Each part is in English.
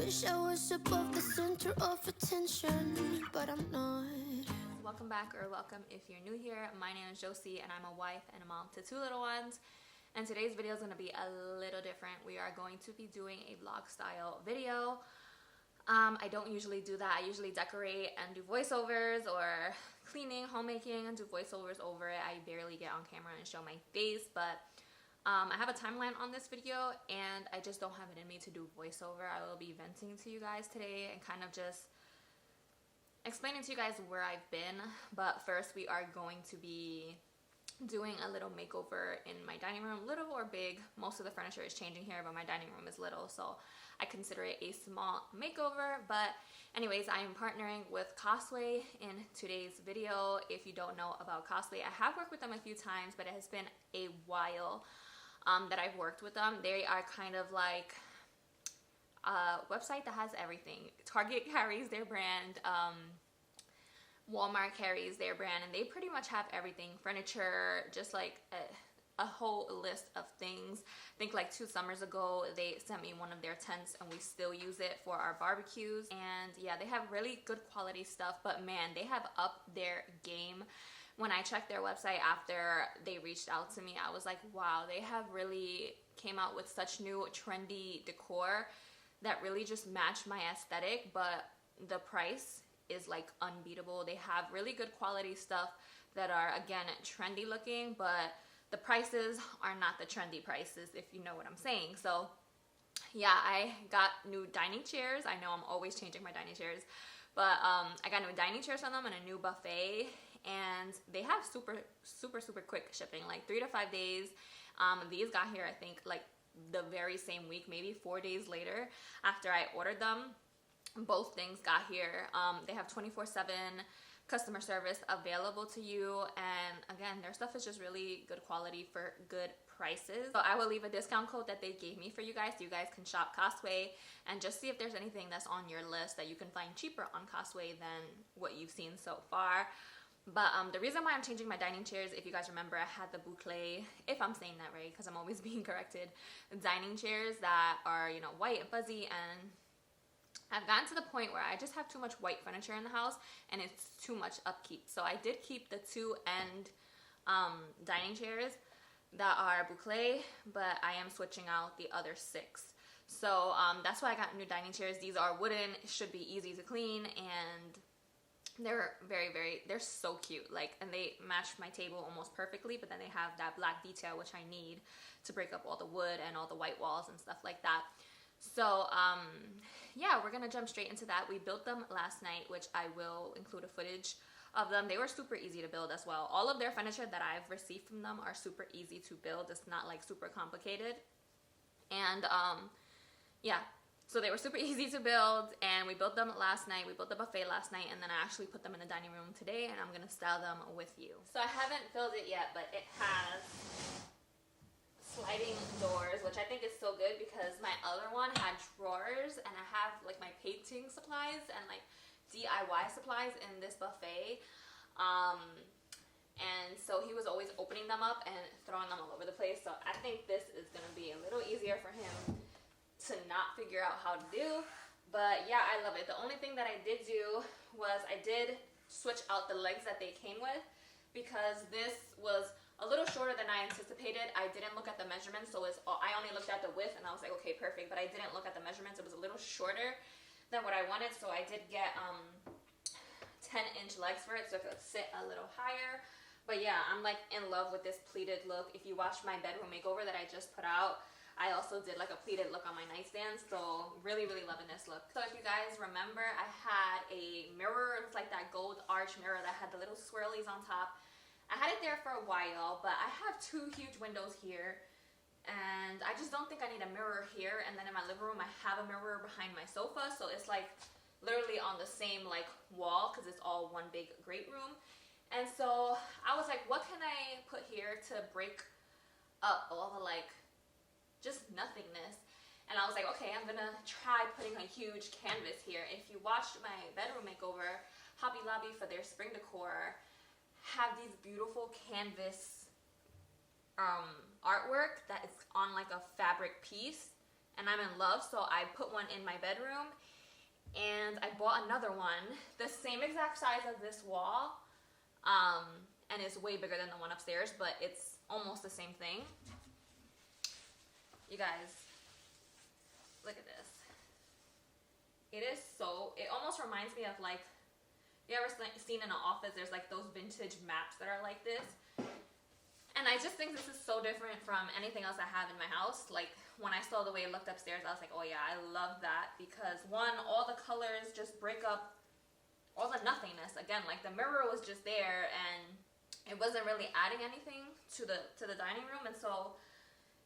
Wish I was above the center of attention, but I'm not. Welcome back, or welcome if you're new here. My name is Josie and I'm a wife and a mom to 2 little ones. And today's video is going to be a little different. We are going to be doing a vlog style video. I don't usually do that. I usually decorate and do voiceovers, or cleaning, homemaking, and do voiceovers over it. I barely get on camera and show my face, but I have a timeline on this video and I just don't have it in me to do voiceover. I will be venting to you guys today and kind of just explaining to you guys where I've been. But first, we are going to be doing a little makeover in my dining room, little or big. Most of the furniture is changing here, but my dining room is little, so I consider it a small makeover. But anyways, I am partnering with COSTWAY in today's video. If you don't know about COSTWAY, I have worked with them a few times, but it has been a while that I've worked with them. They are kind of like a website that has everything. Target carries their brand, Walmart carries their brand, and they pretty much have everything. Furniture, just like a whole list of things. I think like 2 summers ago they sent me one of their tents and we still use it for our barbecues. And yeah, they have really good quality stuff, but man, they have upped their game. When I checked their website after they reached out to me, I was like, wow, they have really came out with such new trendy decor that really just matched my aesthetic, but the price is like unbeatable. They have really good quality stuff that are, again, trendy looking, but the prices are not the trendy prices, if you know what I'm saying. So yeah, I got new dining chairs. I know I'm always changing my dining chairs, but I got new dining chairs from them and a new buffet. And they have super quick shipping, like 3 to 5 days. These got here, I think, like the very same week, maybe 4 days later after I ordered them. Both things got here. They have 24/7 customer service available to you, and again, their stuff is just really good quality for good prices. So I will leave a discount code that they gave me for you guys, so you guys can shop COSTWAY and just see if there's anything that's on your list that you can find cheaper on COSTWAY than what you've seen so far. But the reason why I'm changing my dining chairs, if you guys remember, I had the boucle, if I'm saying that right, because I'm always being corrected, dining chairs that are, you know, white and fuzzy, and I've gotten to the point where I just have too much white furniture in the house and it's too much upkeep. So I did keep the 2 end dining chairs that are boucle, but I am switching out the other 6. So that's why I got new dining chairs. These are wooden, should be easy to clean, and they're they're so cute, like, and they match my table almost perfectly, but then they have that black detail which I need to break up all the wood and all the white walls and stuff like that. So yeah, we're gonna jump straight into that. We built them last night, which I will include a footage of them. They were super easy to build as well. All of their furniture that I've received from them are super easy to build. It's not like super complicated. And yeah, so they were super easy to build, and we built them last night. We built the buffet last night, and then I actually put them in the dining room today, and I'm gonna style them with you. So I haven't filled it yet, but it has sliding doors, which I think is so good because my other one had drawers, and I have like my painting supplies and like DIY supplies in this buffet. And so he was always opening them up and throwing them all over the place. So I think this is gonna be a little easier for him to not figure out how to do. But yeah, I love it. The only thing that I did do was I did switch out the legs that they came with, because this was a little shorter than I anticipated. I didn't look at the measurements, so I only looked at the width and I was like, okay, perfect, but I didn't look at the measurements. It was a little shorter than what I wanted, so I did get 10-inch legs for it, so it could sit a little higher. But yeah, I'm like in love with this pleated look. If you watch my bedroom makeover that I just put out, I also did like a pleated look on my nightstand, so really loving this look. So if you guys remember, I had a mirror. It was like that gold arch mirror that had the little swirlies on top. I had it there for a while, but I have 2 huge windows here, and I just don't think I need a mirror here. And then in my living room, I have a mirror behind my sofa, so it's like literally on the same like wall, because it's all one big great room. And so I was like, what can I put here to break up all the like just nothingness? And I was like, okay, I'm gonna try putting a huge canvas here. If you watched my bedroom makeover, Hobby Lobby, for their spring decor, have these beautiful canvas artwork that is on like a fabric piece. and I'm in love, so I put one in my bedroom, and I bought another one the same exact size as this wall, and it's way bigger than the one upstairs, but it's almost the same thing. You guys, look at this. It is so, it almost reminds me of like, you ever seen in an office, there's like those vintage maps that are like this? And I just think this is so different from anything else I have in my house. Like, when I saw the way it looked upstairs, I was like, oh yeah, I love that. Because one, all the colors just break up all the nothingness. Again, like the mirror was just there and it wasn't really adding anything to the dining room. And so,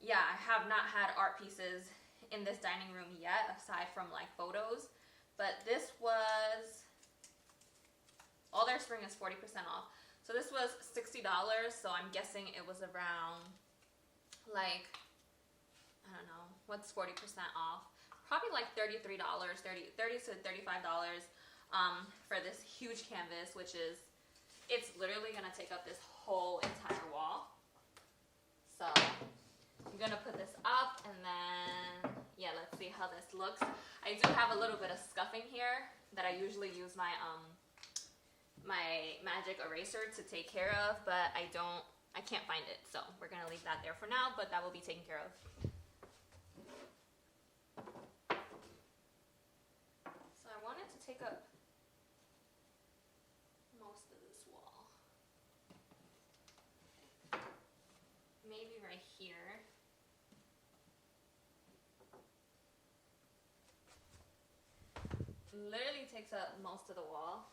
yeah, I have not had art pieces in this dining room yet, aside from like photos. But this was, all their spring is 40% off. So this was $60, so I'm guessing it was around, like, I don't know, what's 40% off? Probably like $33, $30 to $35 for this huge canvas, which is, it's literally gonna take up this whole entire wall. So I'm gonna put this up, and then, yeah, let's see how this looks. I do have a little bit of scuffing here that I usually use my magic eraser to take care of, but I can't find it, so we're gonna leave that there for now, but that will be taken care of. So I wanted to take up most of this wall. Maybe right here. Literally takes up most of the wall.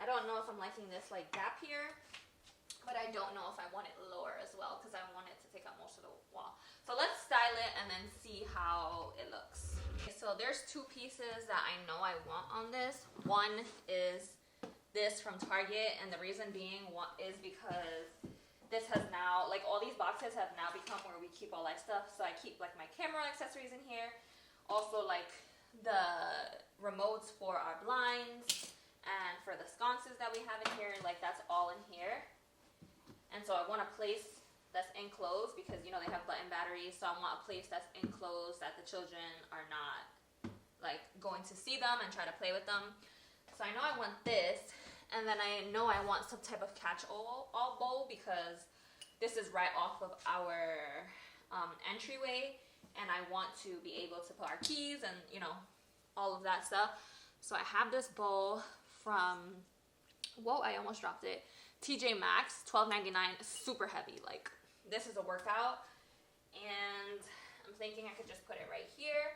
I don't know if I'm liking this like gap here, but I don't know if I want it lower as well, because I want it to take up most of the wall. So let's style it and then see how it looks. Okay, so there's two pieces that I know I want on this. One is this from Target, and the reason being is because this has now, like all these boxes have now become where we keep all that stuff. So I keep like my camera accessories in here. Also like the remotes for our blinds, and for the sconces that we have in here, like that's all in here. And so I want a place that's enclosed, because you know they have button batteries, so I want a place that's enclosed that the children are not like going to see them and try to play with them. So I know I want this, and then I know I want some type of catch-all bowl, because this is right off of our entryway, and I want to be able to put our keys and you know all of that stuff. So I have this bowl from, whoa, I almost dropped it, TJ Maxx, $12.99, super heavy. Like, this is a workout, and I'm thinking I could just put it right here,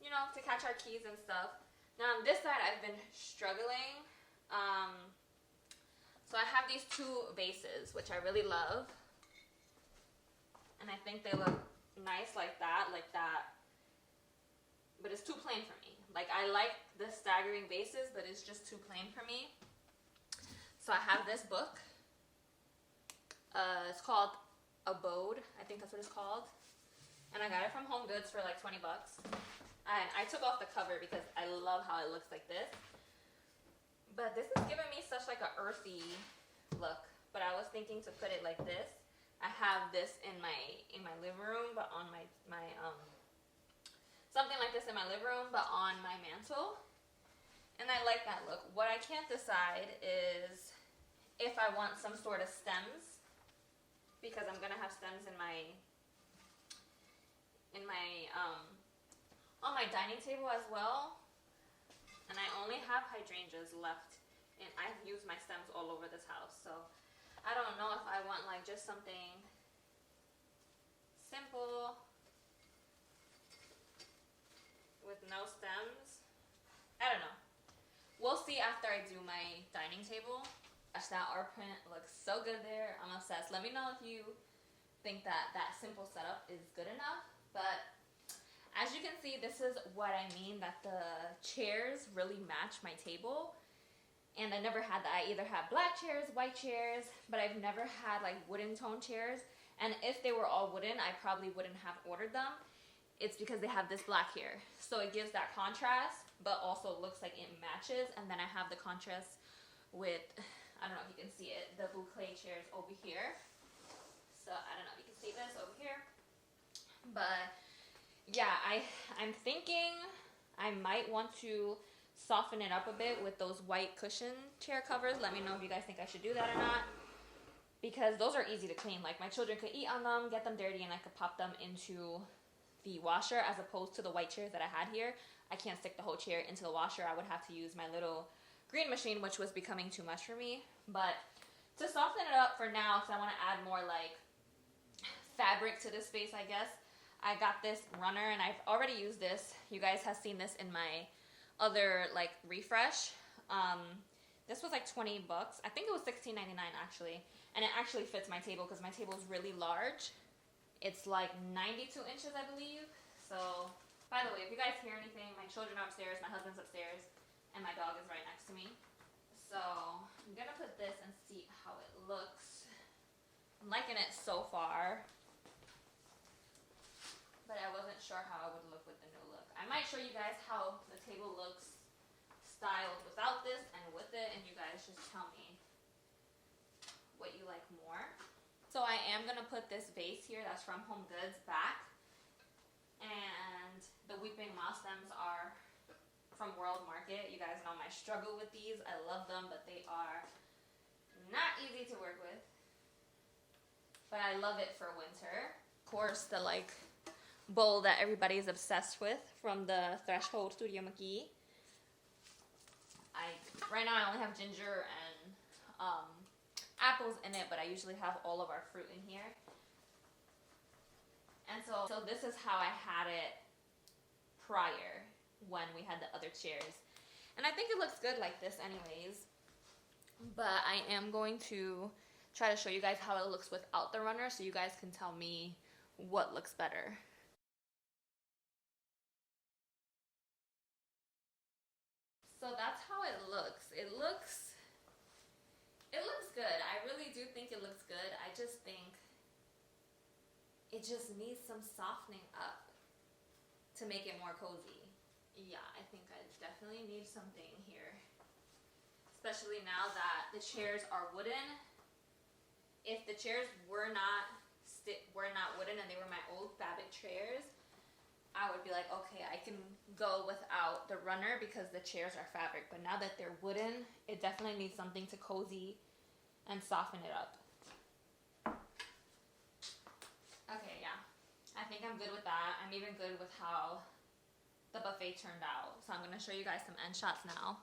you know, to catch our keys and stuff. Now on this side, I've been struggling. So I have these two vases, which I really love, and I think they look nice like that, but it's too plain for me. Like, I like the staggering bases, but it's just too plain for me. So I have this book. It's called Abode. I think that's what it's called. And I got it from Home Goods for like 20 bucks. And I took off the cover because I love how it looks like this. But this is giving me such like an earthy look. But I was thinking to put it like this. I have this in my living room, but on my something like this in my living room, but on my mantle. And I like that look. What I can't decide is if I want some sort of stems, because I'm gonna have stems in my on my dining table as well. And I only have hydrangeas left, and I've used my stems all over this house. So I don't know if I want like just something simple with no stems. I don't know. We'll see after I do my dining table. Gosh, that art print looks so good there. I'm obsessed. Let me know if you think that that simple setup is good enough. But as you can see, this is what I mean, that the chairs really match my table. And I never had that. I either had black chairs, white chairs, but I've never had like wooden tone chairs. And if they were all wooden, I probably wouldn't have ordered them. It's because they have this black here. So it gives that contrast, but also looks like it matches. And then I have the contrast with, I don't know if you can see it, the boucle chairs over here. So I don't know if you can see this over here. But yeah, I'm thinking I might want to soften it up a bit with those white cushion chair covers. Let me know if you guys think I should do that or not. Because those are easy to clean. Like, my children could eat on them, get them dirty, and I could pop them into the washer, as opposed to the white chairs that I had here. I can't stick the whole chair into the washer. I would have to use my little green machine, which was becoming too much for me. But to soften it up for now, because I want to add more like fabric to this space, I guess, I got this runner, and I've already used this. You guys have seen this in my other like refresh. This was like 20 bucks. I think it was $16.99 actually. And it actually fits my table because my table is really large. It's like 92 inches, I believe. So, by the way, if you guys hear anything, my children are upstairs, my husband's upstairs, and my dog is right next to me. So, I'm gonna put this and see how it looks. I'm liking it so far. But I wasn't sure how it would look with the new look. I might show you guys how the table looks styled without this and with it, and you guys just tell me what you like more. So I am gonna put this vase here that's from Home Goods back, and the weeping moss stems are from World Market. You guys know my struggle with these. I love them, but they are not easy to work with. But I love it for winter. Of course, the like bowl that everybody is obsessed with from the Threshold Studio McGee. Right now I only have ginger and apples in it, but I usually have all of our fruit in here. And so this is how I had it prior when we had the other chairs. And I think it looks good like this anyways. But I am going to try to show you guys how it looks without the runner, so you guys can tell me what looks better. So that's how it looks. It looks good. I really do think it looks good. I just think it just needs some softening up to make it more cozy. Yeah, I think I definitely need something here. Especially now that the chairs are wooden. If the chairs were not wooden and they were my old fabric chairs, I would be like, okay, I can go without the runner because the chairs are fabric. But now that they're wooden, it definitely needs something to cozy and soften it up. Okay, yeah. I think I'm good with that. I'm even good with how the buffet turned out. So I'm going to show you guys some end shots now.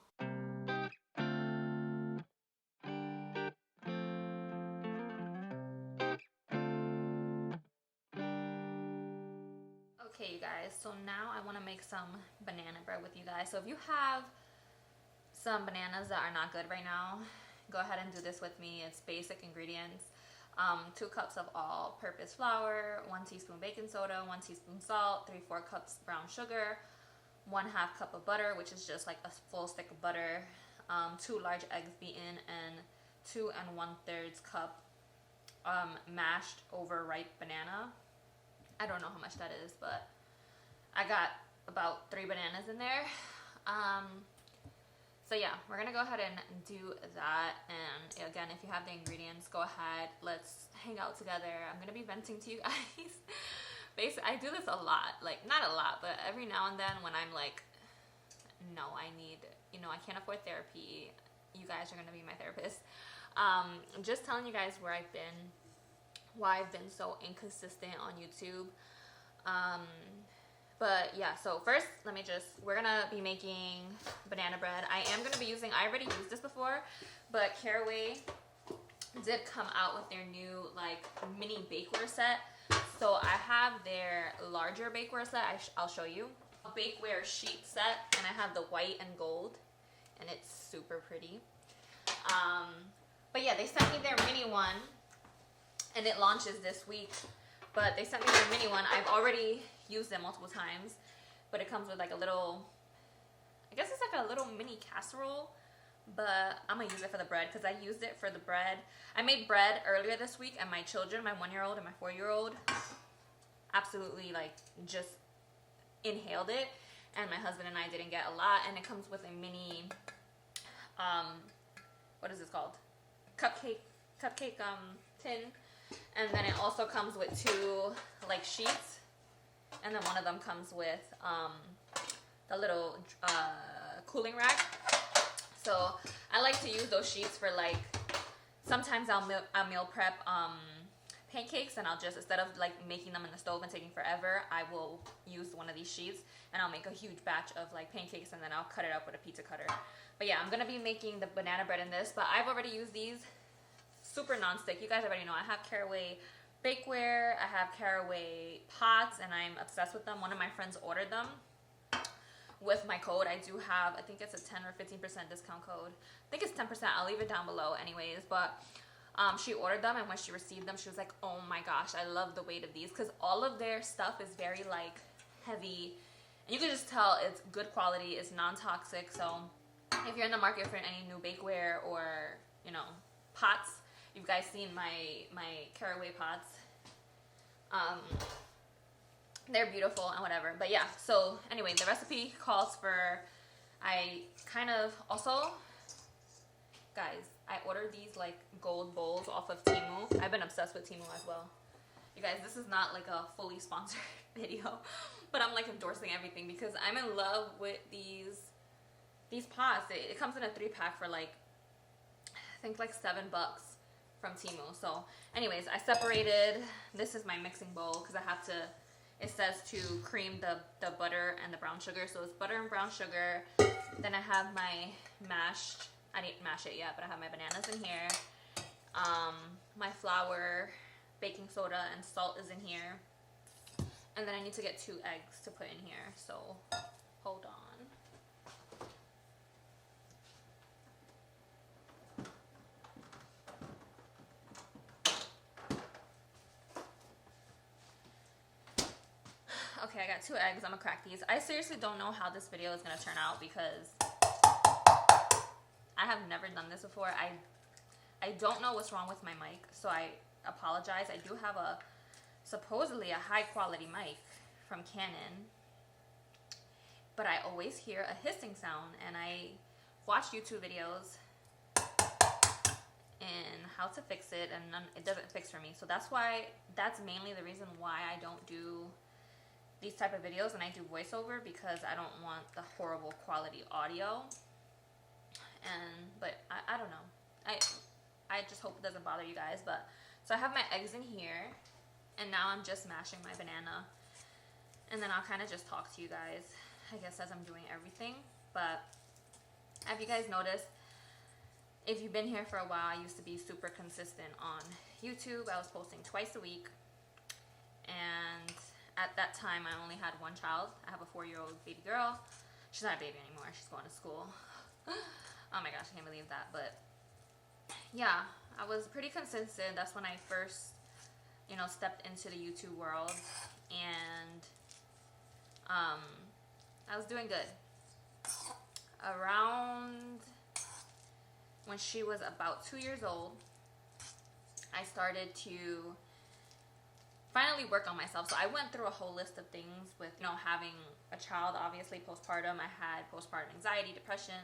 Okay, you guys, so now I want to make some banana bread with you guys. So if you have some bananas that are not good right now, go ahead and do this with me. It's basic ingredients. 2 cups of all-purpose flour, 1 teaspoon baking soda, 1 teaspoon salt, 3/4 cups brown sugar, 1/2 cup of butter, which is just like a full stick of butter, 2 large eggs beaten, and 2 1/3 cup mashed overripe banana. I don't know how much that is, but I got about 3 bananas in there. So yeah, we're gonna go ahead and do that. And again, if you have the ingredients, go ahead, let's hang out together. I'm gonna be venting to you guys. Basically, I do this a lot, like not a lot, but every now and then when I'm like, no, I need, I can't afford therapy. You guys are gonna be my therapist. I'm just telling you guys where I've been, why I've been so inconsistent on YouTube. But yeah, so first, we're gonna be making banana bread. I am gonna be using, I already used this before, but Caraway did come out with their new like mini bakeware set. So I have their larger bakeware set, I'll show you. A bakeware sheet set, and I have the white and gold, and it's super pretty. But yeah, they sent me their mini one, and it launches this week. But they sent me their mini one. I've already used them multiple times, but it comes with like a little, I guess it's like a little mini casserole, but I'm gonna use it for the bread because I used it for the bread. I made bread earlier this week, and my children, my 1-year-old and my 4-year-old, absolutely like just inhaled it, and my husband and I didn't get a lot. And it comes with a mini, what is this called? Cupcake tin. And then it also comes with 2 like sheets, And then one of them comes with the little cooling rack. So I like to use those sheets for like, sometimes I'll meal prep pancakes, and I'll just, instead of like making them in the stove and taking forever, I will use one of these sheets and I'll make a huge batch of like pancakes, and then I'll cut it up with a pizza cutter. But yeah, I'm gonna be making the banana bread in this, but I've already used these. Super non-stick. You guys already know I have caraway bakeware, I have caraway pots, and I'm obsessed with them. One of my friends ordered them with my code. I do have, I think it's a 10 or 15% discount code. I think it's 10%. I'll leave it down below anyways. But she ordered them, and when she received them, she was like, oh my gosh, I love the weight of these, because all of their stuff is very like heavy, and you can just tell it's good quality, it's non-toxic. So if you're in the market for any new bakeware or, you know, pots, you guys seen my caraway pots. They're beautiful and whatever. But yeah, so anyway, the recipe calls for, I kind of also, guys, I ordered these like gold bowls off of Temu. I've been obsessed with Temu as well. You guys, this is not like a fully sponsored video, but I'm like endorsing everything because I'm in love with these pots. It comes in a 3-pack for like, I think like $7 from Temu. So anyways, I separated, this is my mixing bowl because I have to, it says to cream the butter and the brown sugar. So it's butter and brown sugar. Then I have my mashed, I didn't mash it yet, but I have my bananas in here. My flour, baking soda, and salt is in here. And then I need to get 2 eggs to put in here. So hold on. Okay, I got 2 eggs. I'm gonna crack these. I seriously don't know how this video is gonna turn out because I have never done this before. I don't know what's wrong with my mic, so I apologize. I do have a supposedly a high quality mic from Canon, but I always hear a hissing sound, and I watch YouTube videos and how to fix it, and it doesn't fix for me. So that's mainly the reason why I don't do these type of videos and I do voiceover, because I don't want the horrible quality audio. But I don't know. I just hope it doesn't bother you guys. But so I have my eggs in here, and now I'm just mashing my banana, and then I'll kind of just talk to you guys, I guess, as I'm doing everything. But have you guys noticed, if you've been here for a while, I used to be super consistent on YouTube. I was posting twice a week, and at that time I only had 1 child. I have a 4-year-old baby girl. She's not a baby anymore, she's going to school. Oh my gosh, I can't believe that. But yeah, I was pretty consistent. That's when I first, you know, stepped into the YouTube world, and I was doing good. Around when she was about 2 years old, I started to finally work on myself. So I went through a whole list of things with, you know, having a child, obviously postpartum. I had postpartum anxiety, depression,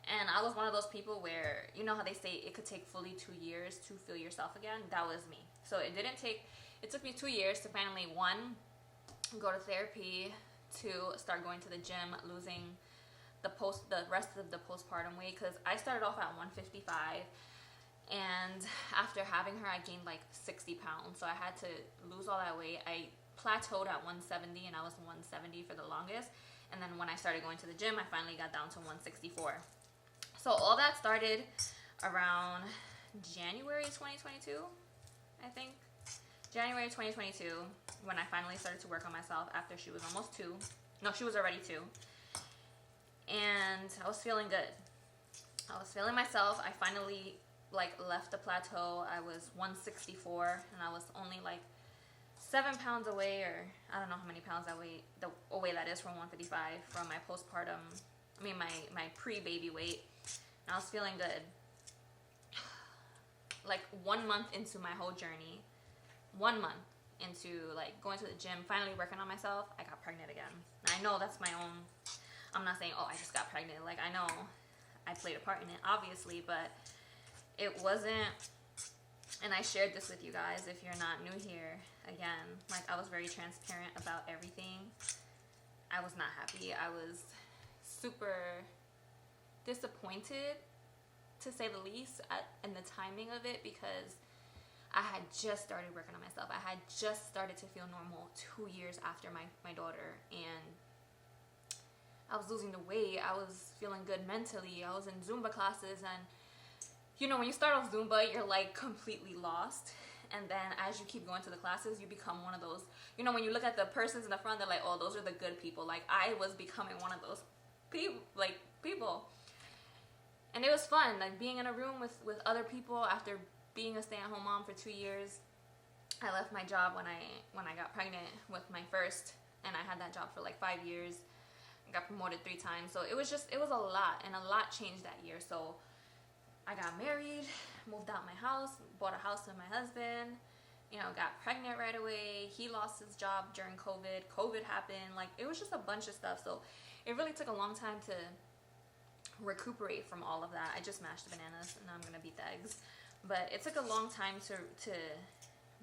and I was one of those people where, you know how they say it could take fully 2 years to feel yourself again? That was me. So it took me 2 years to finally, 1, go to therapy, 2, start going to the gym, losing the rest of the postpartum weight, because I started off at 155, and after having her I gained like 60 pounds. So I had to lose all that weight. I plateaued at 170, and I was 170 for the longest, and then when I started going to the gym, I finally got down to 164. So all that started around January 2022, I think. January 2022, when I finally started to work on myself after she was almost 2. No, she was already 2. And I was feeling good. I was feeling myself. I finally like left the plateau. I was 164, and I was only like 7 pounds away, or I don't know how many pounds I weigh, the away that is from 155 from my postpartum, I mean my pre-baby weight. And I was feeling good. Like 1 month into my whole journey, 1 month into like going to the gym, finally working on myself, I got pregnant again. And I know that's my own, I'm not saying, oh, I just got pregnant. Like, I know I played a part in it, obviously, but it wasn't And I shared this with you guys if you're not new here. Again, like, I was very transparent about everything. I was not happy. I was super disappointed, to say the least, in the timing of it, because I had just started working on myself. I had just started to feel normal 2 years after my daughter, and I was losing the weight. I was feeling good mentally. I was in Zumba classes, and you know, when you start off Zumba, you're like completely lost. And then as you keep going to the classes, you become one of those, you know, when you look at the persons in the front, they're like, oh, those are the good people. Like, I was becoming one of those people. And it was fun, like being in a room with other people after being a stay-at-home mom for 2 years. I left my job when I got pregnant with my first, and I had that job for like 5 years. I got promoted 3 times. So it was a lot, and a lot changed that year. So I got married, moved out my house, bought a house with my husband, you know, got pregnant right away. He lost his job during COVID. COVID happened. Like, it was just a bunch of stuff. So it really took a long time to recuperate from all of that. I just mashed the bananas, and now I'm going to beat the eggs. But it took a long time to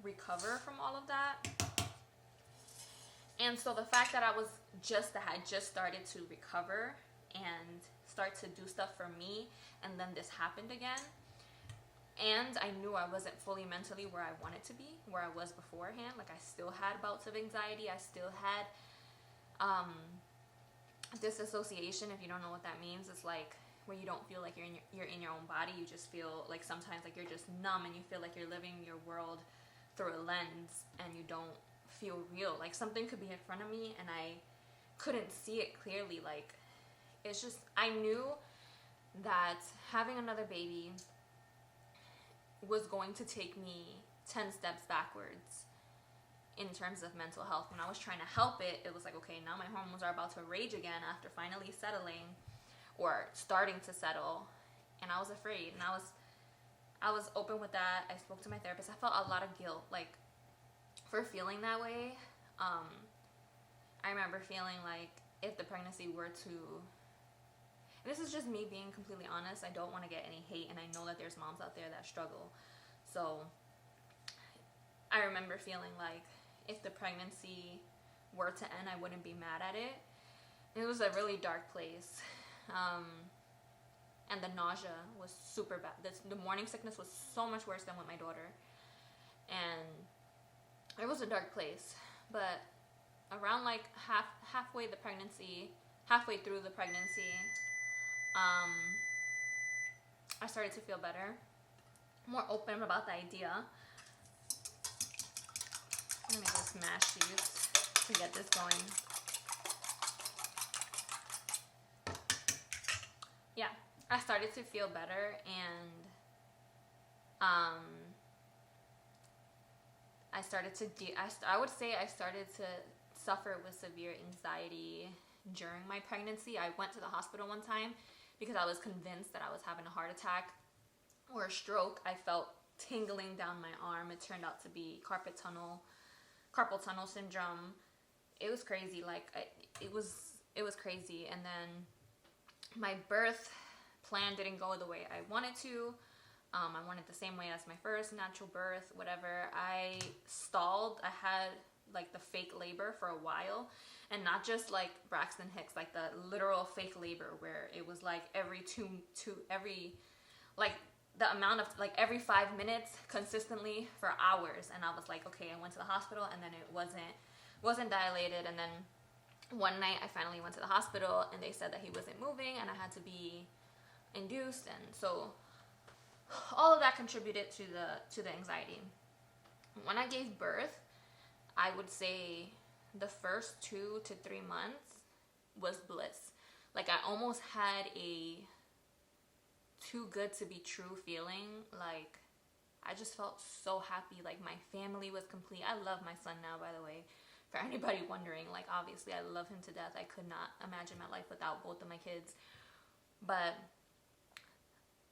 recover from all of that. And so the fact that I had just started to recover and start to do stuff for me, and then this happened again, and I knew I wasn't fully mentally where I wanted to be, where I was beforehand. Like, I still had bouts of anxiety. I still had disassociation. If you don't know what that means, it's like where you don't feel like you're in your own body. You just feel like sometimes like you're just numb, and you feel like you're living your world through a lens, and you don't feel real. Like, something could be in front of me and I couldn't see it clearly. Like, it's just, I knew that having another baby was going to take me 10 steps backwards in terms of mental health. When I was trying to help it, it was like, okay, now my hormones are about to rage again after finally settling, or starting to settle, and I was afraid. And I was open with that. I spoke to my therapist. I felt a lot of guilt, like, for feeling that way. I remember feeling like if the pregnancy were to, and this is just me being completely honest, I don't want to get any hate, and I know that there's moms out there that struggle. So I remember feeling like if the pregnancy were to end, I wouldn't be mad at it. It was a really dark place. And the nausea was super bad. The morning sickness was so much worse than with my daughter. And it was a dark place. But around like halfway through the pregnancy, I started to feel better, more open about the idea. Let me just mash these to get this going. Yeah, I started to feel better, and I would say I started to suffer with severe anxiety during my pregnancy. I went to the hospital one time because I was convinced that I was having a heart attack or a stroke. I felt tingling down my arm. It turned out to be carpal tunnel syndrome. It was crazy. Like, it was crazy. And then my birth plan didn't go the way I wanted to. I wanted the same way as my first, natural birth, whatever. I stalled. I had like the fake labor for a while, and not just like Braxton Hicks, like the literal fake labor where it was like every every 5 minutes consistently for hours. And I was like, okay, I went to the hospital, and then it wasn't dilated. And then one night I finally went to the hospital, and they said that he wasn't moving, and I had to be induced. And so all of that contributed to the anxiety. When I gave birth, I would say the first 2 to 3 months was bliss. Like, I almost had a too good to be true feeling. Like, I just felt so happy. Like, my family was complete. I love my son now, by the way. For anybody wondering, like, obviously I love him to death. I could not imagine my life without both of my kids. But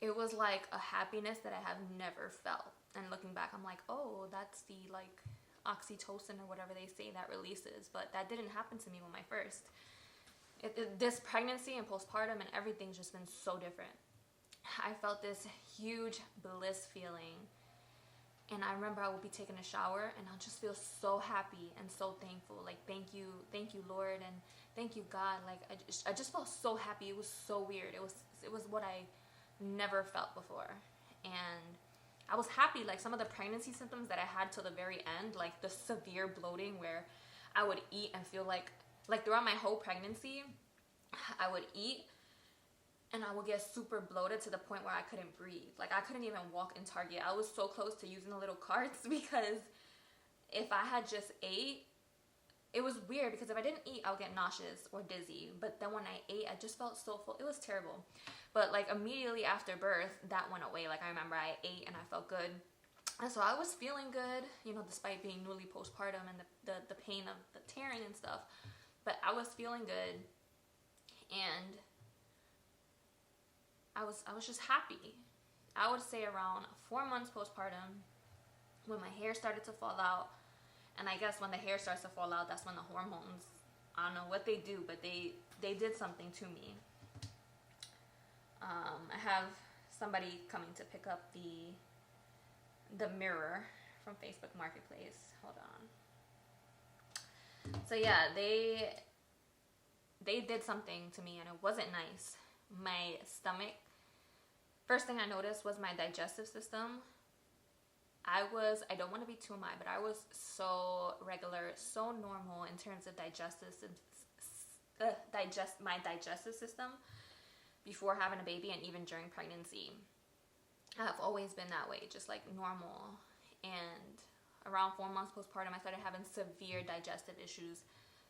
it was like a happiness that I have never felt. And looking back, I'm like, oh, that's the like oxytocin or whatever they say that releases. But that didn't happen to me with my first. This pregnancy and postpartum and everything's just been so different. I felt this huge bliss feeling. And I remember I would be taking a shower and I'll just feel so happy and so thankful. Like, thank you, Lord, and thank you, God. Like, I just felt so happy. It was so weird. It was what I never felt before. And I was happy. Like, some of the pregnancy symptoms that I had till the very end, like the severe bloating where I would eat and feel like throughout my whole pregnancy, I would eat and I would get super bloated to the point where I couldn't breathe. Like, I couldn't even walk in Target. I was so close to using the little carts because if I had just ate, it was weird because if I didn't eat, I would get nauseous or dizzy. But then when I ate, I just felt so full. It was terrible. But like immediately after birth, that went away. Like, I remember I ate and I felt good. And so I was feeling good, you know, despite being newly postpartum and the pain of the tearing and stuff. But I was feeling good. And I was just happy. I would say around 4 months postpartum, when my hair started to fall out. And I guess when the hair starts to fall out, that's when the hormones, I don't know what they do, but they did something to me. I have somebody coming to pick up the mirror from Facebook Marketplace. Hold on. So yeah, they did something to me and it wasn't nice. My stomach, first thing I noticed was my digestive system. I don't want to be too much, but I was so regular, so normal in terms of my digestive system before having a baby and even during pregnancy. I've always been that way, just like normal. And around 4 months postpartum, I started having severe digestive issues,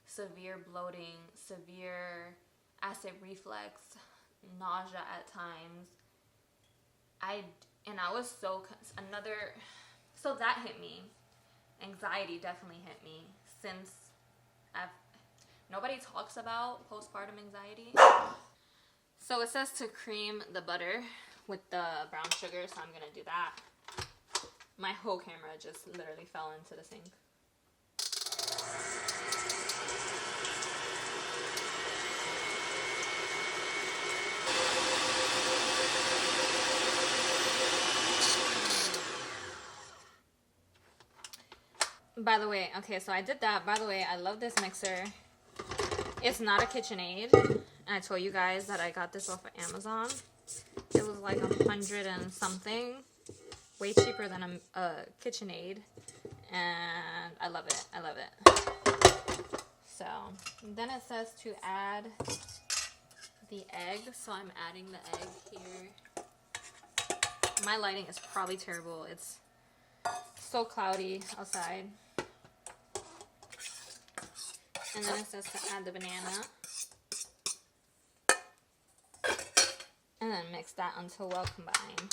severe bloating, severe acid reflux, nausea at times. So that hit me. Anxiety definitely hit me since nobody talks about postpartum anxiety. So it says to cream the butter with the brown sugar, so I'm gonna do that. My whole camera just literally fell into the sink. By the way, okay, so I did that. By the way, I love this mixer. It's not a KitchenAid. And I told you guys that I got this off of Amazon. It was like $100 and something. Way cheaper than a KitchenAid. And I love it. I love it. So, then it says to add the egg. So I'm adding the egg here. My lighting is probably terrible. It's so cloudy outside. And then it says to add the banana. And then mix that until well combined.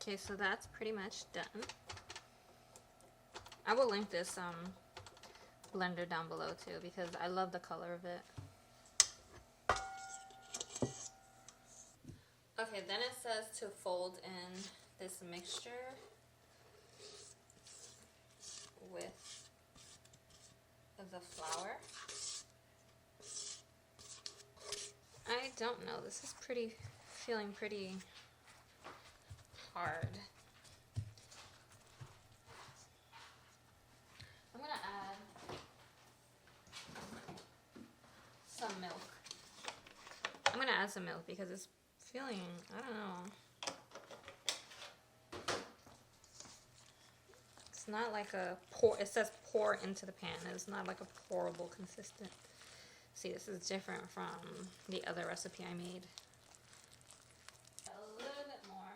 Okay, so that's pretty much done. I will link this blender down below too because I love the color of it. Okay, then it says to fold in this mixture with the flour. I don't know, this is feeling pretty hard. I'm gonna add some milk. I'm gonna add some milk because it's feeling, I don't know. It's not like a pour, it says pour into the pan. It's not like a pourable consistent. See, this is different from the other recipe I made. A little bit more.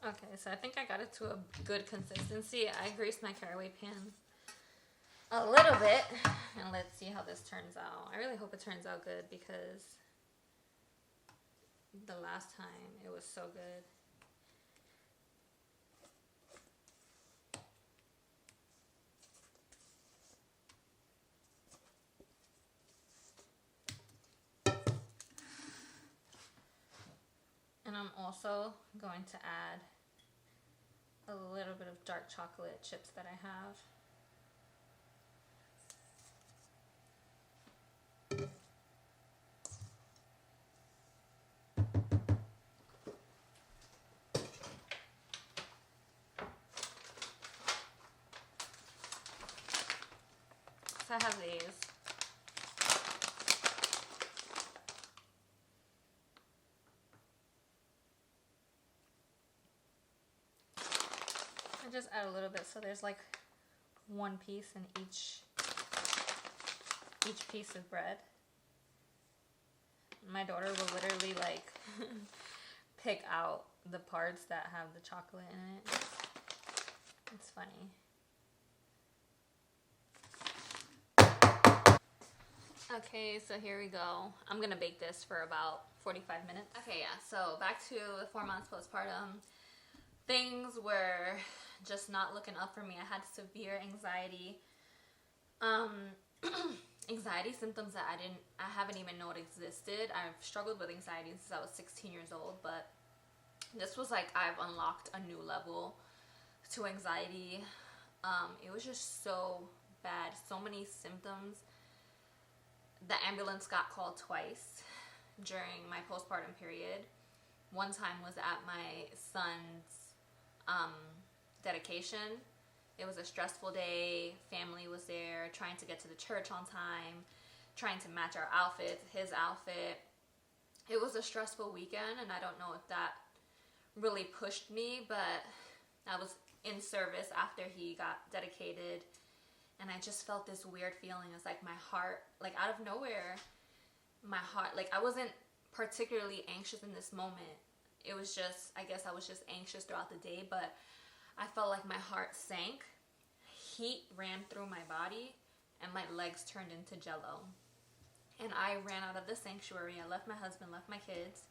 Okay, so I think I got it to a good consistency. I greased my caraway pan a little bit, and let's see how this turns out. I really hope it turns out good because the last time it was so good. also going to add a little bit of dark chocolate chips that I have. So I have these. I just add a little bit, so there's like one piece in each piece of bread. My daughter will literally like pick out the parts that have the chocolate in it. It's funny. Okay, so here we go. I'm gonna bake this for about 45 minutes. Okay, yeah, so back to the 4 months postpartum. Things were just not looking up for me. I had severe anxiety. Anxiety symptoms that I haven't even known existed. I've struggled with anxiety since I was 16 years old, but this was like I've unlocked a new level to anxiety. It was just so bad. So many symptoms. The ambulance got called twice during my postpartum period. One time was at my son's dedication. It was a stressful day. Family was there, trying to get to the church on time, trying to match our outfits, his outfit. It was a stressful weekend, and I don't know if that really pushed me, but I was in service after he got dedicated, and I just felt this weird feeling. It's like my heart, like out of nowhere, my heart, like I wasn't particularly anxious in this moment. It was just, I guess I was just anxious throughout the day, but I felt like my heart sank. Heat ran through my body, and my legs turned into jello. And I ran out of the sanctuary. I left my husband, left my kids,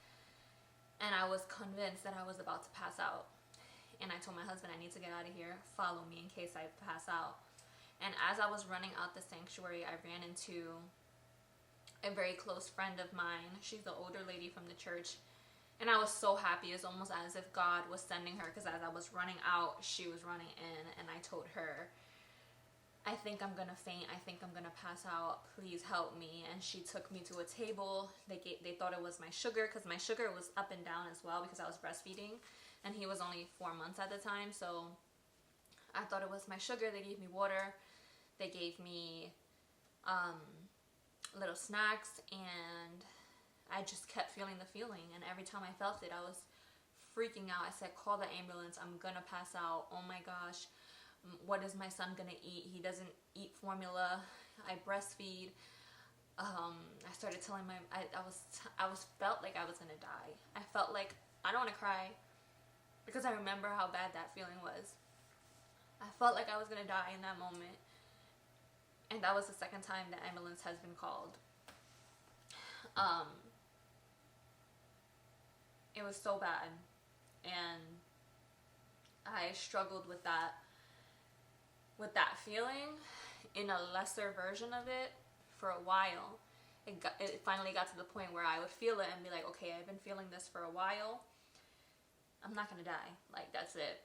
and I was convinced that I was about to pass out. And I told my husband, I need to get out of here. Follow me in case I pass out. And as I was running out the sanctuary, I ran into a very close friend of mine. She's the older lady from the church. And I was so happy. It's almost as if God was sending her, because as I was running out, she was running in. And I told her, I think I'm going to faint. I think I'm going to pass out. Please help me. And she took me to a table. They thought it was my sugar, because my sugar was up and down as well because I was breastfeeding. And he was only 4 months at the time. So I thought it was my sugar. They gave me water. They gave me little snacks, and I just kept feeling the feeling, and every time I felt it, I was freaking out. I said, call the ambulance. I'm gonna pass out. Oh my gosh, what is my son gonna eat? He doesn't eat formula. I breastfeed. I started telling I felt like I was gonna die. I felt like, I don't want to cry because I remember how bad that feeling was. I felt like I was gonna die in that moment. And that was the second time the ambulance has been called. It was so bad, and I struggled with that feeling in a lesser version of it for a while. It finally got to the point where I would feel it and be like, okay, I've been feeling this for a while. I'm not gonna die. Like, that's it.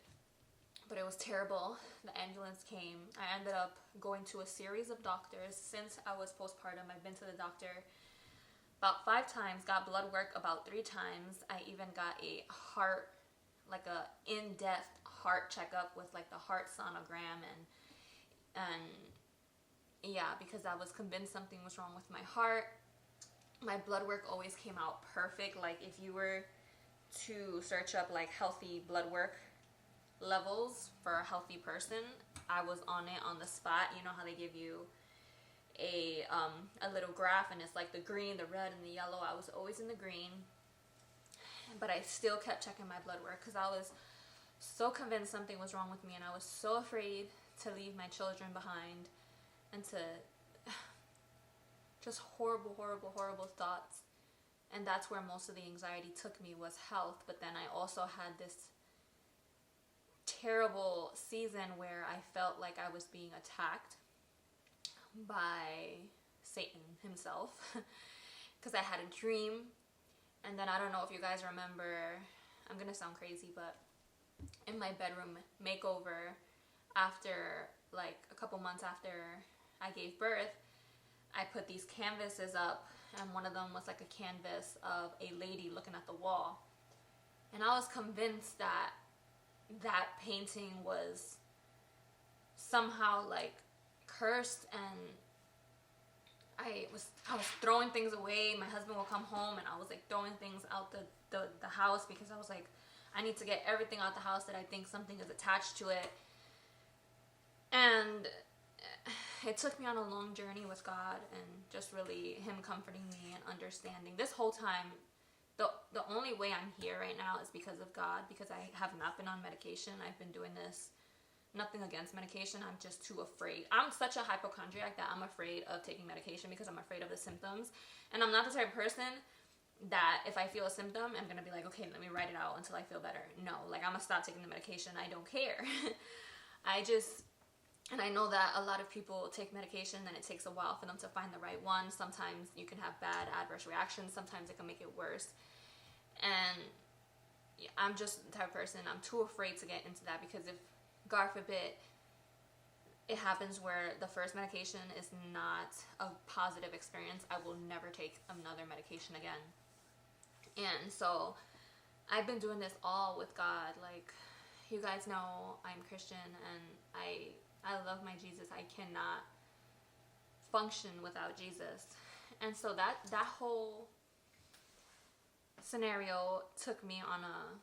But it was terrible. The ambulance came. I ended up going to a series of doctors. Since I was postpartum, I've been to the doctor about 5 times, got blood work about 3 times. I even got a heart, like a in-depth heart checkup with like the heart sonogram, and yeah, because I was convinced something was wrong with my heart. My blood work always came out perfect. Like, if you were to search up like healthy blood work levels for a healthy person, I was on it on the spot. You know how they give you a little graph, and it's like the green, the red, and the yellow. I was always in the green, but I still kept checking my blood work because I was so convinced something was wrong with me, and I was so afraid to leave my children behind, and to just horrible thoughts. And that's where most of the anxiety took me, was health. But then I also had this terrible season where I felt like I was being attacked by Satan himself, because I had a dream, and then I don't know if you guys remember, I'm gonna sound crazy, but in my bedroom makeover, after like a couple months after I gave birth, I put these canvases up, and one of them was like a canvas of a lady looking at the wall, and I was convinced that that painting was somehow like cursed, and I was throwing things away. My husband would come home and I was like throwing things out the house, because I was like, I need to get everything out the house that I think something is attached to it. And it took me on a long journey with God, and just really him comforting me and understanding. This whole time, the only way I'm here right now is because of God, because I have not been on medication. I've been doing this, nothing against medication, I'm just too afraid. I'm such a hypochondriac that I'm afraid of taking medication because I'm afraid of the symptoms. And I'm not the type of person that if I feel a symptom, I'm gonna be like, okay, let me write it out until I feel better. No, like, I'm gonna stop taking the medication. I don't care. And I know that a lot of people take medication and it takes a while for them to find the right one. Sometimes you can have bad adverse reactions. Sometimes it can make it worse. And I'm just the type of person, I'm too afraid to get into that, because if, God forbid, it happens where the first medication is not a positive experience, I will never take another medication again. And so I've been doing this all with God. Like, you guys know I'm Christian, and I love my Jesus. I cannot function without Jesus. And so that whole scenario took me on a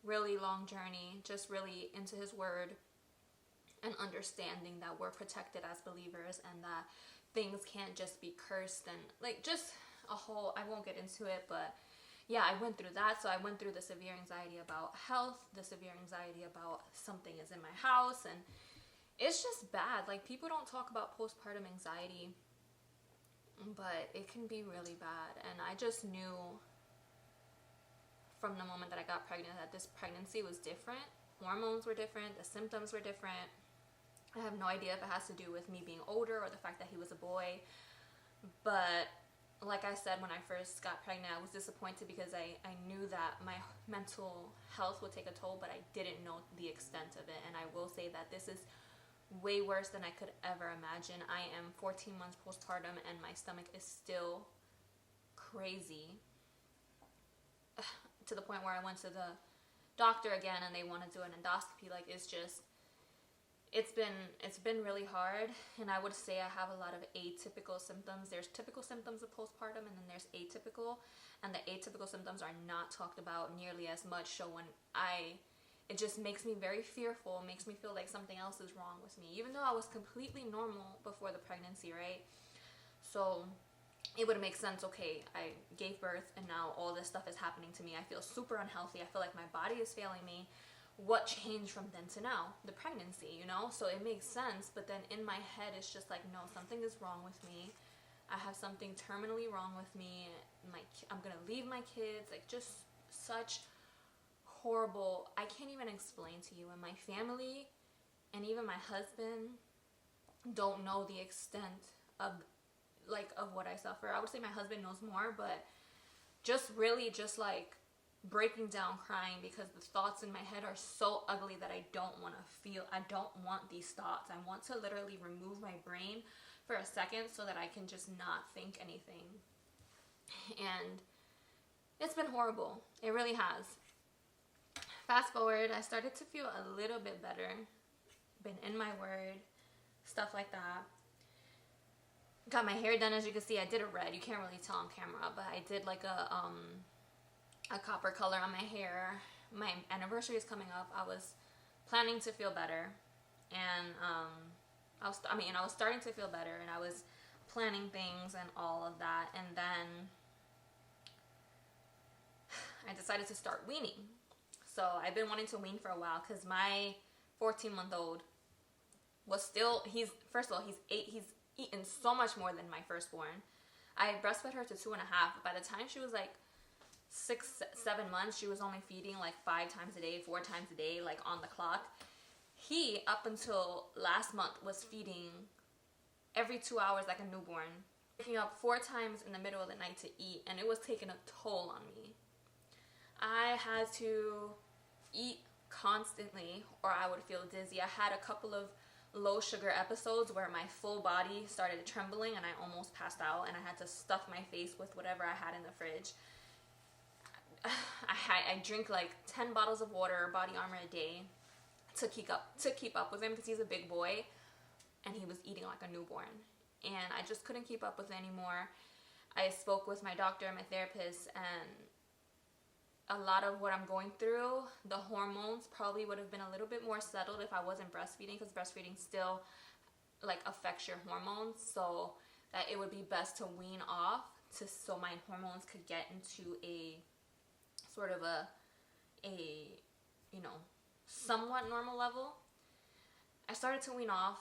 really long journey, just really into his word and understanding that we're protected as believers, and that things can't just be cursed, and like just a whole, I won't get into it, but yeah, I went through that. So I went through the severe anxiety about health, the severe anxiety about something is in my house, and it's just bad. Like, people don't talk about postpartum anxiety, but it can be really bad. And I just knew from the moment that I got pregnant that this pregnancy was different. Hormones were different, the symptoms were different. I have no idea if it has to do with me being older or the fact that he was a boy. But like I said, when I first got pregnant, I was disappointed because I knew that my mental health would take a toll, but I didn't know the extent of it. And I will say that this is way worse than I could ever imagine. I am 14 months postpartum and my stomach is still crazy, to the point where I went to the doctor again and they want to do an endoscopy. Like, it's been really hard. And I would say I have a lot of atypical symptoms. There's typical symptoms of postpartum, and then there's atypical, and the atypical symptoms are not talked about nearly as much. So it just makes me very fearful, makes me feel like something else is wrong with me, even though I was completely normal before the pregnancy, right? So it would make sense, okay, I gave birth and now all this stuff is happening to me. I feel super unhealthy. I feel like my body is failing me. What changed from then to now? The pregnancy, you know? So it makes sense, but then in my head it's just like, no, something is wrong with me. I have something terminally wrong with me. I'm gonna leave my kids. Like, just such horrible, I can't even explain to you. And my family and even my husband don't know the extent of what I suffer. I would say my husband knows more, but just like breaking down crying because the thoughts in my head are so ugly that I don't want to feel. I don't want these thoughts. I want to literally remove my brain for a second so that I can just not think anything. And it's been horrible. It really has. Fast forward, I started to feel a little bit better. Been in my word, stuff like that. Got my hair done, as you can see. I did it red. You can't really tell on camera, but I did like a copper color on my hair. My anniversary is coming up. I was planning to feel better, and I was starting to feel better, and I was planning things and all of that, and then I decided to start weaning. So I've been wanting to wean for a while because my 14-month-old was still, he's eaten so much more than my firstborn. I breastfed her to 2.5, but by the time she was like 6-7 months, she was only feeding like 5 times a day, 4 times a day, like on the clock. He, up until last month, was feeding every 2 hours like a newborn, waking up 4 times in the middle of the night to eat, and it was taking a toll on me. I had to eat constantly or I would feel dizzy. I had a couple of low sugar episodes where my full body started trembling and I almost passed out, and I had to stuff my face with whatever I had in the fridge. I drink like 10 bottles of water, Body Armor a day to keep up with him, because he's a big boy and he was eating like a newborn, and I just couldn't keep up with it anymore. I spoke with my doctor and my therapist, and a lot of what I'm going through, the hormones probably would have been a little bit more settled if I wasn't breastfeeding, because breastfeeding still like affects your hormones, so that it would be best to wean off so my hormones could get into a sort of a you know, somewhat normal level. I started to wean off,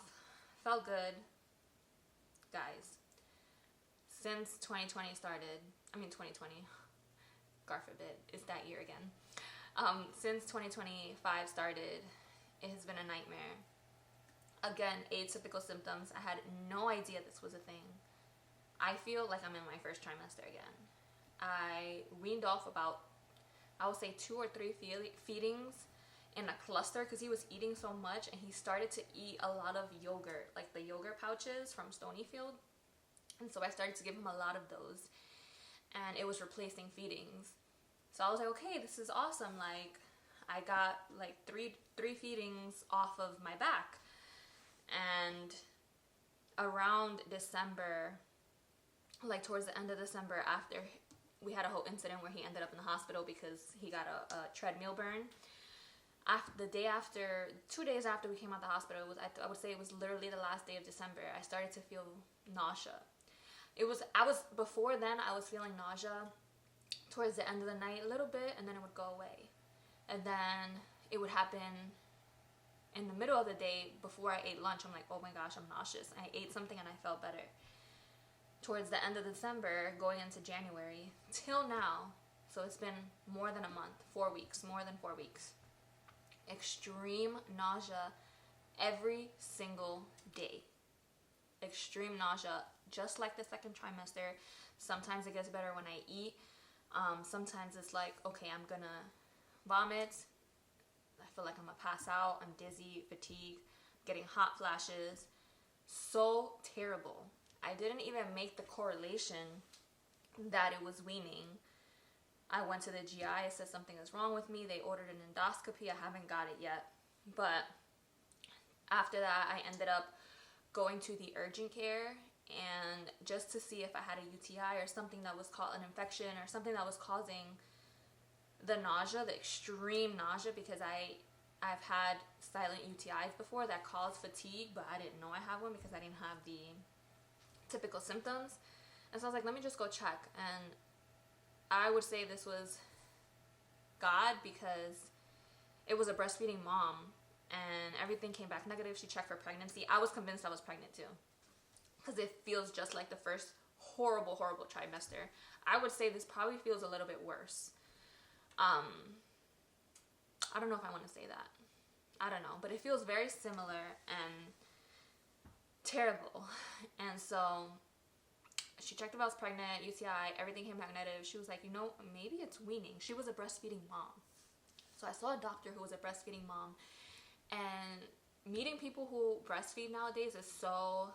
felt good. Guys, since 2020 started, 2020, God forbid, it's that year again. Since 2025 started, it has been a nightmare. Again, atypical symptoms. I had no idea this was a thing. I feel like I'm in my first trimester again. I weaned off about, I would say 2 or 3 feedings in a cluster, because he was eating so much, and he started to eat a lot of yogurt, like the yogurt pouches from Stonyfield. And so I started to give him a lot of those, and it was replacing feedings. So I was like, okay, this is awesome. Like, I got like three feedings off of my back. And around December, like towards the end of December, after we had a whole incident where he ended up in the hospital because he got a treadmill burn. The day after, 2 days after we came out of the hospital, I would say it was literally the last day of December, I started to feel nausea. Before then, I was feeling nausea towards the end of the night a little bit, and then it would go away. And then it would happen in the middle of the day before I ate lunch. I'm like, oh my gosh, I'm nauseous. I ate something and I felt better. Towards the end of December, going into January, till now, so it's been more than a month, 4 weeks, more than 4 weeks. Extreme nausea every single day. Extreme nausea, just like the second trimester. Sometimes it gets better when I eat. Sometimes it's like, okay, I'm gonna vomit. I feel like I'm gonna pass out. I'm dizzy, fatigued, getting hot flashes. So terrible. I didn't even make the correlation that it was weaning. I went to the GI, it said something is wrong with me. They ordered an endoscopy. I haven't got it yet. But after that, I ended up going to the urgent care, and just to see if I had a UTI or something that was called an infection or something that was causing the nausea, the extreme nausea, because I've had silent UTIs before that caused fatigue, but I didn't know I had one because I didn't have the typical symptoms. And so I was like, let me just go check. And I would say this was God, because it was a breastfeeding mom and everything came back negative. She checked for pregnancy. I was convinced I was pregnant too, because it feels just like the first horrible trimester. I would say this probably feels a little bit worse. I don't know if I want to say that. I don't know, but it feels very similar and terrible. And so she checked if I was pregnant, UTI, everything came back negative. She was like, maybe it's weaning. She was a breastfeeding mom. So I saw a doctor who was a breastfeeding mom, and meeting people who breastfeed nowadays is so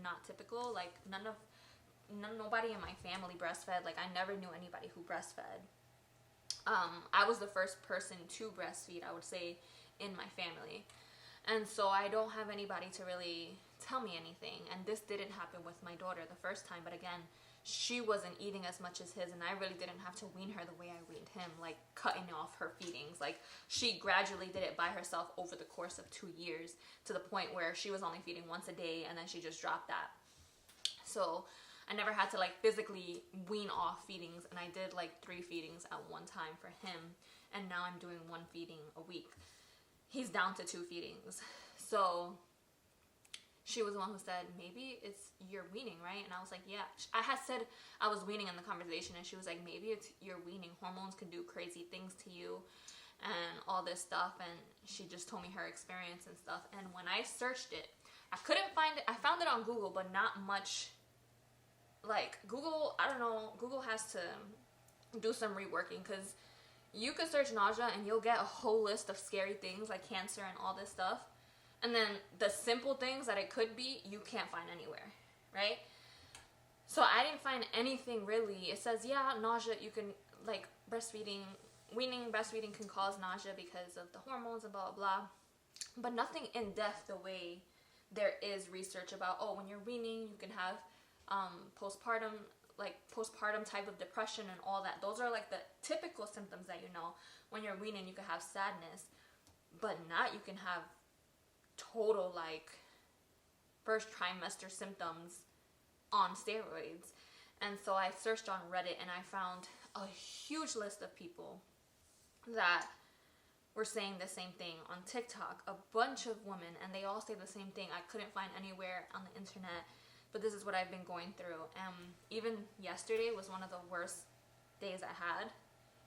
not typical. Like nobody in my family breastfed. Like I never knew anybody who breastfed. I was the first person to breastfeed, I would say, in my family. And so I don't have anybody to really tell me anything. And this didn't happen with my daughter the first time. But again, she wasn't eating as much as his, and I really didn't have to wean her the way I weaned him, like cutting off her feedings. Like she gradually did it by herself over the course of 2 years, to the point where she was only feeding once a day, and then she just dropped that. So I never had to like physically wean off feedings, and I did like 3 feedings at one time for him, and now I'm doing 1 feeding a week. He's down to 2 feedings. So she was the one who said, maybe it's you're weaning, right? And I was like, yeah. I had said I was weaning in the conversation, and she was like, maybe it's you're weaning. Hormones can do crazy things to you and all this stuff. And she just told me her experience and stuff. And when I searched it, I couldn't find it. I found it on Google, but not much. Like Google, I don't know, Google has to do some reworking, because You could search nausea and you'll get a whole list of scary things like cancer and all this stuff. And then the simple things that it could be, you can't find anywhere, right? So I didn't find anything really. It says, yeah, nausea, you can, like, breastfeeding can cause nausea because of the hormones and blah, blah, blah. But nothing in depth the way there is research about, oh, when you're weaning, you can have postpartum type of depression and all that. Those are like the typical symptoms that you know. When you're weaning, you can have sadness, but not you can have total like first trimester symptoms on steroids. And so I searched on Reddit and I found a huge list of people that were saying the same thing. On TikTok, a bunch of women, and they all say the same thing. I couldn't find anywhere on the internet, but this is what I've been going through. Even yesterday was one of the worst days I had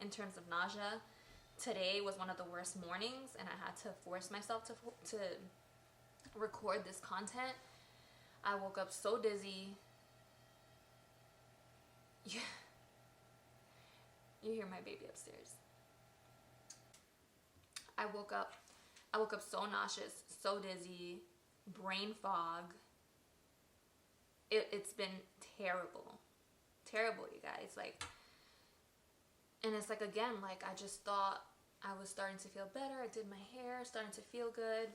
in terms of nausea. Today was one of the worst mornings, and I had to force myself to record this content. I woke up so dizzy. Yeah. You hear my baby upstairs. I woke up so nauseous, so dizzy, brain fog. It's been terrible, you guys. Like, and it's like, again, like, I just thought I was starting to feel better. I did my hair, starting to feel good,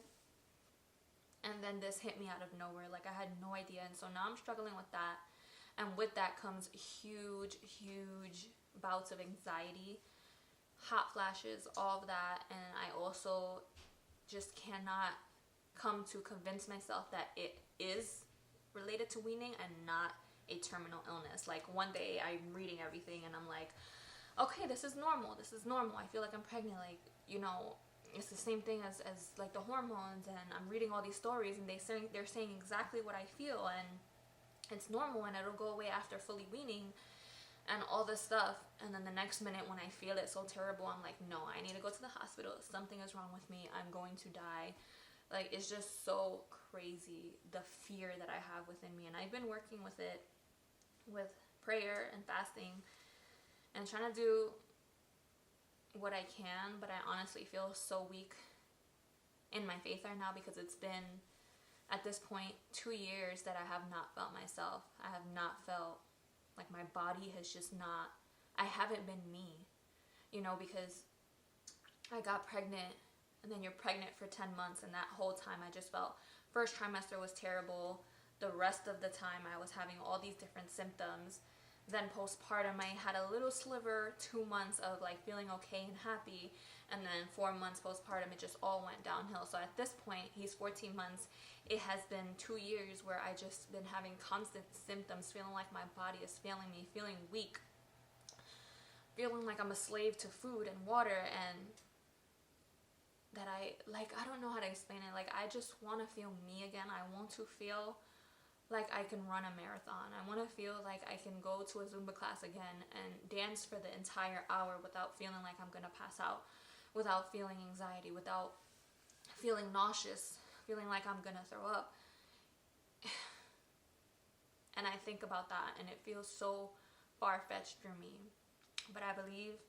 and then this hit me out of nowhere. Like, I had no idea. And so now I'm struggling with that, and with that comes huge bouts of anxiety, hot flashes, all of that. And I also just cannot come to convince myself that it is related to weaning and not a terminal illness. Like, one day I'm reading everything and I'm like, okay, this is normal. I feel like I'm pregnant. Like, you know, it's the same thing as like the hormones. And I'm reading all these stories and they're saying exactly what I feel, and it's normal and it'll go away after fully weaning and all this stuff. And then the next minute when I feel it so terrible, I'm like, no, I need to go to the hospital. Something is wrong with me. I'm going to die. Like, it's just so crazy, the fear that I have within me. And I've been working with it with prayer and fasting and trying to do what I can, but I honestly feel so weak in my faith right now because it's been, at this point, 2 years that I have not felt myself. I have not felt like my body has just not, I haven't been me, you know, because I got pregnant. And then you're pregnant for 10 months, and that whole time I just felt, first trimester was terrible. The rest of the time I was having all these different symptoms. Then postpartum, I had a little sliver, 2 months of like feeling okay and happy. And then 4 months postpartum, it just all went downhill. So at this point, he's 14 months. It has been 2 years where I just been having constant symptoms, feeling like my body is failing me, feeling weak, feeling like I'm a slave to food and water, and that I don't know how to explain it. Like, I just want to feel me again. I want to feel like I can run a marathon. I want to feel like I can go to a Zumba class again and dance for the entire hour without feeling like I'm going to pass out, without feeling anxiety, without feeling nauseous, feeling like I'm going to throw up. And I think about that, and it feels so far-fetched for me. But I believe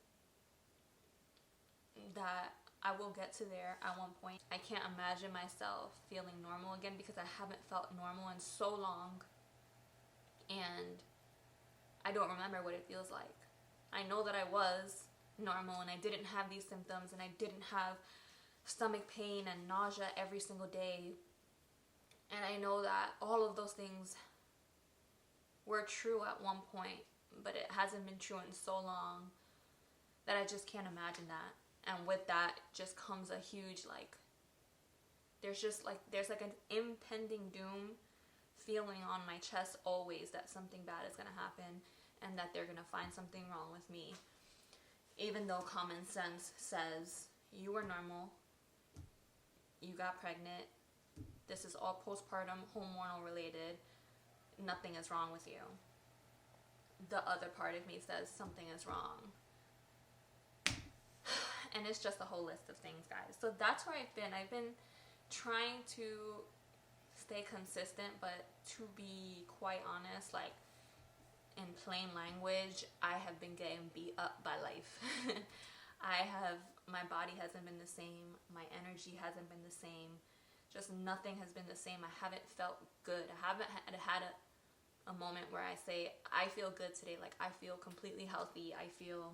that I will get to there at one point. I can't imagine myself feeling normal again because I haven't felt normal in so long, and I don't remember what it feels like. I know that I was normal and I didn't have these symptoms and I didn't have stomach pain and nausea every single day, and I know that all of those things were true at one point, but it hasn't been true in so long that I just can't imagine that. And with that just comes a huge, like, there's like an impending doom feeling on my chest always that something bad is going to happen and that they're going to find something wrong with me. Even though common sense says you were normal, you got pregnant, this is all postpartum, hormonal related, nothing is wrong with you. The other part of me says something is wrong. And it's just a whole list of things, guys. So that's where I've been. I've been trying to stay consistent, but to be quite honest, like, in plain language, I have been getting beat up by life. My body hasn't been the same. My energy hasn't been the same. Just nothing has been the same. I haven't felt good. I haven't had a moment where I say, I feel good today. Like, I feel completely healthy. I feel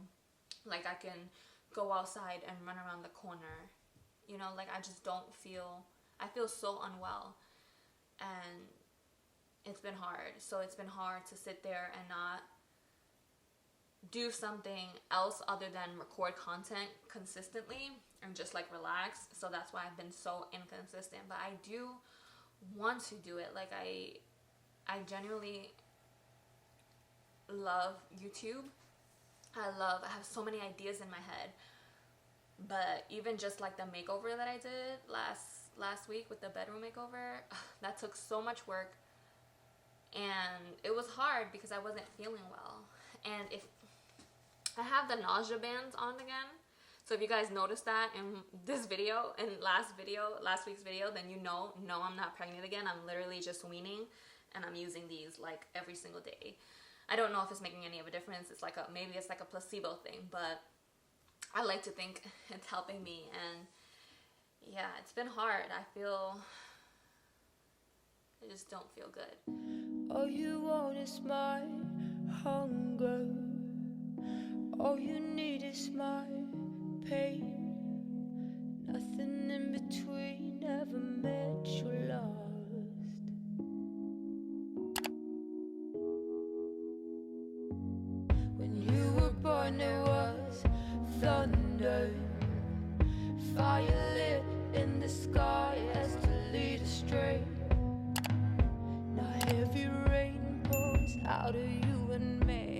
like I can go outside and run around the corner. You know, like, I just don't feel, I feel so unwell. And it's been hard. So it's been hard to sit there and not do something else other than record content consistently and just like relax. So that's why I've been so inconsistent, but I do want to do it. Like, I genuinely love YouTube. I have so many ideas in my head, but even just like the makeover that I did last week with the bedroom makeover, that took so much work, and it was hard because I wasn't feeling well. And if I have the nausea bands on again, so if you guys noticed that in this video, in last week's video, then you know I'm not pregnant again. I'm literally just weaning, and I'm using these like every single day. I don't know if it's making any of a difference. It's like maybe it's like a placebo thing, but I like to think it's helping me. And yeah, it's been hard. I just don't feel good. All you want is my hunger. All you need is my pain. Nothing in between, never met you lost. When you were born there was thunder, fire lit in the sky as to lead astray. Now heavy rain pours out of you and me.